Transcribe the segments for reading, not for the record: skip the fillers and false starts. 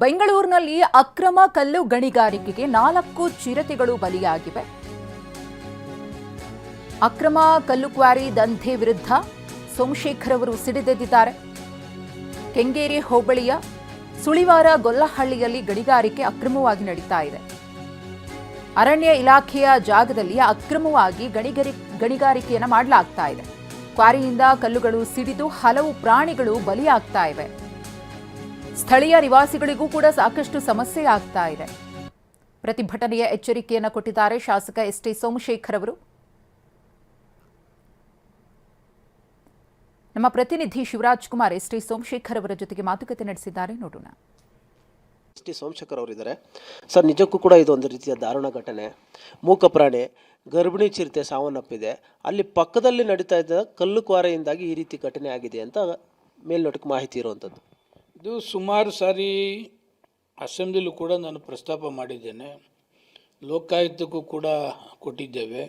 ಬೆಂಗಳೂರಿನಲ್ಲಿ ಅಕ್ರಮ ಕಲ್ಲು ಗಣಿಗಾರಿಕೆಗೆ 4 ಚಿರತೆಗಳು ಬಲಿಯಾಗಿವೆ. ಅಕ್ರಮ ಕಲ್ಲು ಕ್ವಾರಿ ದಂಧೆ ವಿರುದ್ಧ ಸೋಮಶೇಖರ್ ಅವರು ಸಿಡಿದೆದ್ದಿದ್ದಾರೆ. ಕೆಂಗೇರಿ ಹೋಬಳಿಯ ಸುಳಿವಾರ ಗೊಲ್ಲಹಳ್ಳಿಯಲ್ಲಿ ಗಣಿಗಾರಿಕೆ ಅಕ್ರಮವಾಗಿ ನಡೀತಾ ಇದೆ. ಅರಣ್ಯ ಇಲಾಖೆಯ ಜಾಗದಲ್ಲಿ ಅಕ್ರಮವಾಗಿ ಗಣಿಗಾರಿಕೆಯನ್ನು ಮಾಡಲಾಗ್ತಾ ಇದೆ. ಕ್ವಾರಿಯಿಂದ ಕಲ್ಲುಗಳು ಸಿಡಿದು ಹಲವು ಪ್ರಾಣಿಗಳು ಬಲಿಯಾಗ್ತಾ ಇವೆ. ಸ್ಥಳೀಯ ನಿವಾಸಿಗಳಿಗೂ ಕೂಡ ಸಾಕಷ್ಟು ಸಮಸ್ಯೆ ಆಗ್ತಾ ಇದೆ. ಪ್ರತಿಭಟನೆಯ ಎಚ್ಚರಿಕೆಯನ್ನು ಕೊಟ್ಟಿದ್ದಾರೆ ಶಾಸಕ ಎಸ್.ಟಿ. ಸೋಮಶೇಖರ್ ಅವರು. ನಮ್ಮ ಪ್ರತಿನಿಧಿ ಶಿವರಾಜ್ ಕುಮಾರ್ ಎಸ್.ಟಿ. ಸೋಮಶೇಖರ್ ಅವರ ಜೊತೆಗೆ ಮಾತುಕತೆ ನಡೆಸಿದ್ದಾರೆ, ನೋಡೋಣ. ಎಸ್.ಟಿ. ಸೋಮಶೇಖರ್ ಅವರಿದ್ದಾರೆ. ಸರ್, ನಿಜಕ್ಕೂ ಕೂಡ ಇದು ಒಂದು ರೀತಿಯ ದಾರುಣ ಘಟನೆ. ಮೂಕ ಪ್ರಾಣಿ ಗರ್ಭಿಣಿ ಚಿರತೆ ಸಾವನ್ನಪ್ಪಿದೆ. ಅಲ್ಲಿ ಪಕ್ಕದಲ್ಲಿ ನಡೀತಾ ಇದ್ದ ಕಲ್ಲು ಕ್ವಾರೆಯಿಂದಾಗಿ ಈ ರೀತಿ ಘಟನೆ ಆಗಿದೆ ಅಂತ ಮೇಲ್ನೋಟಕ್ಕೆ ಮಾಹಿತಿ ಇರುವಂಥದ್ದು. ಇದು ಸುಮಾರು ಸಾರಿ ಅಸೆಂಬ್ಲಿಲೂ ಕೂಡ ನಾನು ಪ್ರಸ್ತಾಪ ಮಾಡಿದ್ದೇನೆ, ಲೋಕಾಯುಕ್ತಕ್ಕೂ ಕೂಡ ಕೊಟ್ಟಿದ್ದೇವೆ.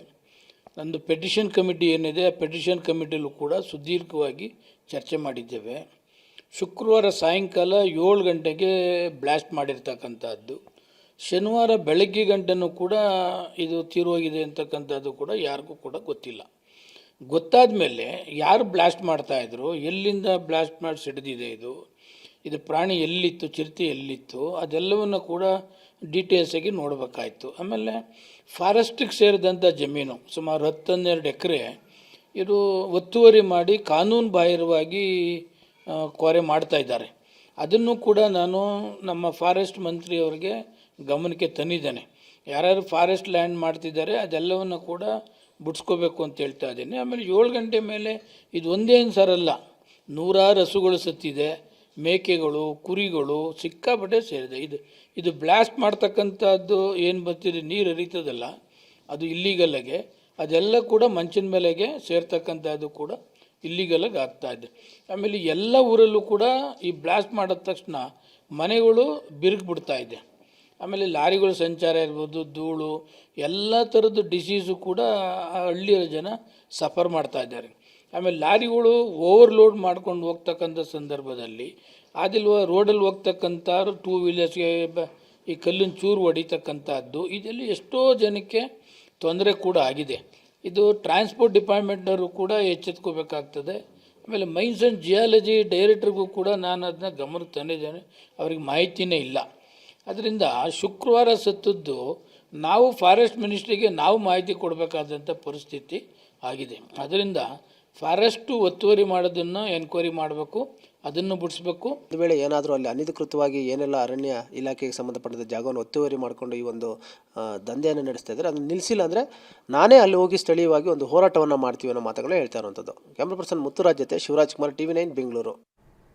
ನಂದು ಪೆಟಿಷನ್ ಕಮಿಟಿ ಏನಿದೆ ಆ ಪೆಟಿಷನ್ ಕಮಿಟಿಯಲ್ಲೂ ಕೂಡ ಸುದೀರ್ಘವಾಗಿ ಚರ್ಚೆ ಮಾಡಿದ್ದೇವೆ. ಶುಕ್ರವಾರ ಸಾಯಂಕಾಲ 7 ಗಂಟೆಗೆ ಬ್ಲಾಸ್ಟ್ ಮಾಡಿರ್ತಕ್ಕಂಥದ್ದು. ಶನಿವಾರ ಬೆಳಗ್ಗೆ ಗಂಟೆನೂ ಕೂಡ ಇದು ತೀರೋಗಿದೆ ಅಂತಕ್ಕಂಥದ್ದು ಕೂಡ ಯಾರಿಗೂ ಕೂಡ ಗೊತ್ತಿಲ್ಲ. ಗೊತ್ತಾದ ಮೇಲೆ ಯಾರು ಬ್ಲಾಸ್ಟ್ ಮಾಡ್ತಾಯಿದ್ರು, ಎಲ್ಲಿಂದ ಬ್ಲಾಸ್ಟ್ ಮಾಡಿ ಸಿಡಿದಿದೆ, ಇದು ಪ್ರಾಣಿ ಎಲ್ಲಿತ್ತು, ಚಿರತೆ ಎಲ್ಲಿತ್ತು, ಅದೆಲ್ಲವನ್ನು ಕೂಡ ಡೀಟೇಲ್ಸಾಗಿ ನೋಡಬೇಕಾಯ್ತು. ಆಮೇಲೆ ಫಾರೆಸ್ಟಿಗೆ ಸೇರಿದಂಥ ಜಮೀನು ಸುಮಾರು 10-12 ಎಕರೆ ಇದು ಒತ್ತುವರಿ ಮಾಡಿ ಕಾನೂನು ಬಾಹಿರವಾಗಿ ಕೊರೆ ಮಾಡ್ತಾ ಇದ್ದಾರೆ. ಅದನ್ನು ಕೂಡ ನಾನು ನಮ್ಮ ಫಾರೆಸ್ಟ್ ಮಂತ್ರಿಯವರಿಗೆ ಗಮನಕ್ಕೆ ತಂದಿದ್ದೇನೆ. ಯಾರ್ಯಾರು ಫಾರೆಸ್ಟ್ ಲ್ಯಾಂಡ್ ಮಾಡ್ತಿದ್ದಾರೆ ಅದೆಲ್ಲವನ್ನು ಕೂಡ ಬಿಡಿಸ್ಕೋಬೇಕು ಅಂತ ಹೇಳ್ತಾ ಇದ್ದೀನಿ. ಆಮೇಲೆ 7 ಗಂಟೆ ಮೇಲೆ ಇದು ಒಂದೇನು ಸರಲ್ಲ, 100 ಹಸುಗಳು ಸತ್ತಿದೆ, ಮೇಕೆಗಳು, ಕುರಿಗಳು ಸಿಕ್ಕಾಪಟ್ಟೆ ಸೇರಿದೆ. ಇದು ಬ್ಲಾಸ್ಟ್ ಮಾಡ್ತಕ್ಕಂಥದ್ದು ಏನು ಬರ್ತಿದೆ, ನೀರು ಹರಿತದಲ್ಲ, ಅದು ಇಲ್ಲಿಗಲ್ಲಾಗೆ, ಅದೆಲ್ಲ ಕೂಡ ಮಂಚಿನ ಮೇಲೆಗೆ ಸೇರ್ತಕ್ಕಂಥದ್ದು ಕೂಡ ಇಲ್ಲಿಗಲಾಗಿ ಆಗ್ತಾಯಿದೆ. ಆಮೇಲೆ ಎಲ್ಲ ಊರಲ್ಲೂ ಕೂಡ ಈ ಬ್ಲಾಸ್ಟ್ ಮಾಡಿದ ತಕ್ಷಣ ಮನೆಗಳು ಬಿರುಗ್ಬಿಡ್ತಾ ಇದೆ. ಆಮೇಲೆ ಲಾರಿಗಳು ಸಂಚಾರ ಇರ್ಬೋದು, ಧೂಳು, ಎಲ್ಲ ಥರದ್ದು ಡಿಸೀಸು ಕೂಡ ಹಳ್ಳಿಯ ಜನ ಸಫರ್ ಮಾಡ್ತಾ ಇದ್ದಾರೆ. ಆಮೇಲೆ ಲಾರಿಗಳು ಓವರ್ಲೋಡ್ ಮಾಡ್ಕೊಂಡು ಹೋಗ್ತಕ್ಕಂಥ ಸಂದರ್ಭದಲ್ಲಿ ಅದಿಲ್ವ ರೋಡಲ್ಲಿ ಹೋಗ್ತಕ್ಕಂಥ 2 ವೀಲರ್ಸ್ಗೆ ಈ ಕಲ್ಲಿನ ಚೂರು ಹೊಡಿತಕ್ಕಂಥದ್ದು, ಇದೆಲ್ಲ ಎಷ್ಟೋ ಜನಕ್ಕೆ ತೊಂದರೆ ಕೂಡ ಆಗಿದೆ. ಇದು ಟ್ರಾನ್ಸ್ಪೋರ್ಟ್ ಡಿಪಾರ್ಟ್ಮೆಂಟ್ನವರು ಕೂಡ ಎಚ್ಚೆತ್ಕೋಬೇಕಾಗ್ತದೆ. ಆಮೇಲೆ ಮೈನ್ಸ್ ಆ್ಯಂಡ್ ಜಿಯಾಲಜಿ ಡೈರೆಕ್ಟ್ರಿಗೂ ಕೂಡ ನಾನು ಅದನ್ನ ಗಮನಕ್ಕೆ ತಂದಿದ್ದೇನೆ, ಅವ್ರಿಗೆ ಮಾಹಿತಿನೇ ಇಲ್ಲ. ಅದರಿಂದ ಶುಕ್ರವಾರ ಸತ್ತದ್ದು ನಾವು ಫಾರೆಸ್ಟ್ ಮಿನಿಸ್ಟ್ರಿಗೆ ನಾವು ಮಾಹಿತಿ ಕೊಡಬೇಕಾದಂಥ ಪರಿಸ್ಥಿತಿ ಆಗಿದೆ. ಅದರಿಂದ ಫಾರೆಸ್ಟು ಒತ್ತುವರಿ ಮಾಡೋದನ್ನು ಎನ್ಕ್ವೈರಿ ಮಾಡಬೇಕು, ಅದನ್ನು ಬಿಡಿಸ್ಬೇಕು. ಒಂದು ವೇಳೆ ಏನಾದರೂ ಅಲ್ಲಿ ಅನಧಿಕೃತವಾಗಿ ಏನೆಲ್ಲ ಅರಣ್ಯ ಇಲಾಖೆಗೆ ಸಂಬಂಧಪಟ್ಟ ಜಾಗವನ್ನು ಒತ್ತುವರಿ ಮಾಡಿಕೊಂಡು ಈ ಒಂದು ದಂಧೆಯನ್ನು ನಡೆಸ್ತಾ ಇದ್ದಾರೆ, ಅದನ್ನು ನಿಲ್ಲಿಸಿಲ್ಲ ಅಂದರೆ ನಾನೇ ಅಲ್ಲಿ ಹೋಗಿ ಸ್ಥಳೀಯವಾಗಿ ಒಂದು ಹೋರಾಟವನ್ನು ಮಾಡ್ತೀವಿ ಅನ್ನೋ ಮಾತುಗಳು ಹೇಳ್ತಾ ಇರುವಂಥದ್ದು. ಕ್ಯಾಮ್ರಾ ಪರ್ಸನ್ ಮುತ್ತುರಾಜ್ ಜೊತೆ ಶಿವರಾಜ್ ಕುಮಾರ್, TV9 ಬೆಂಗಳೂರು.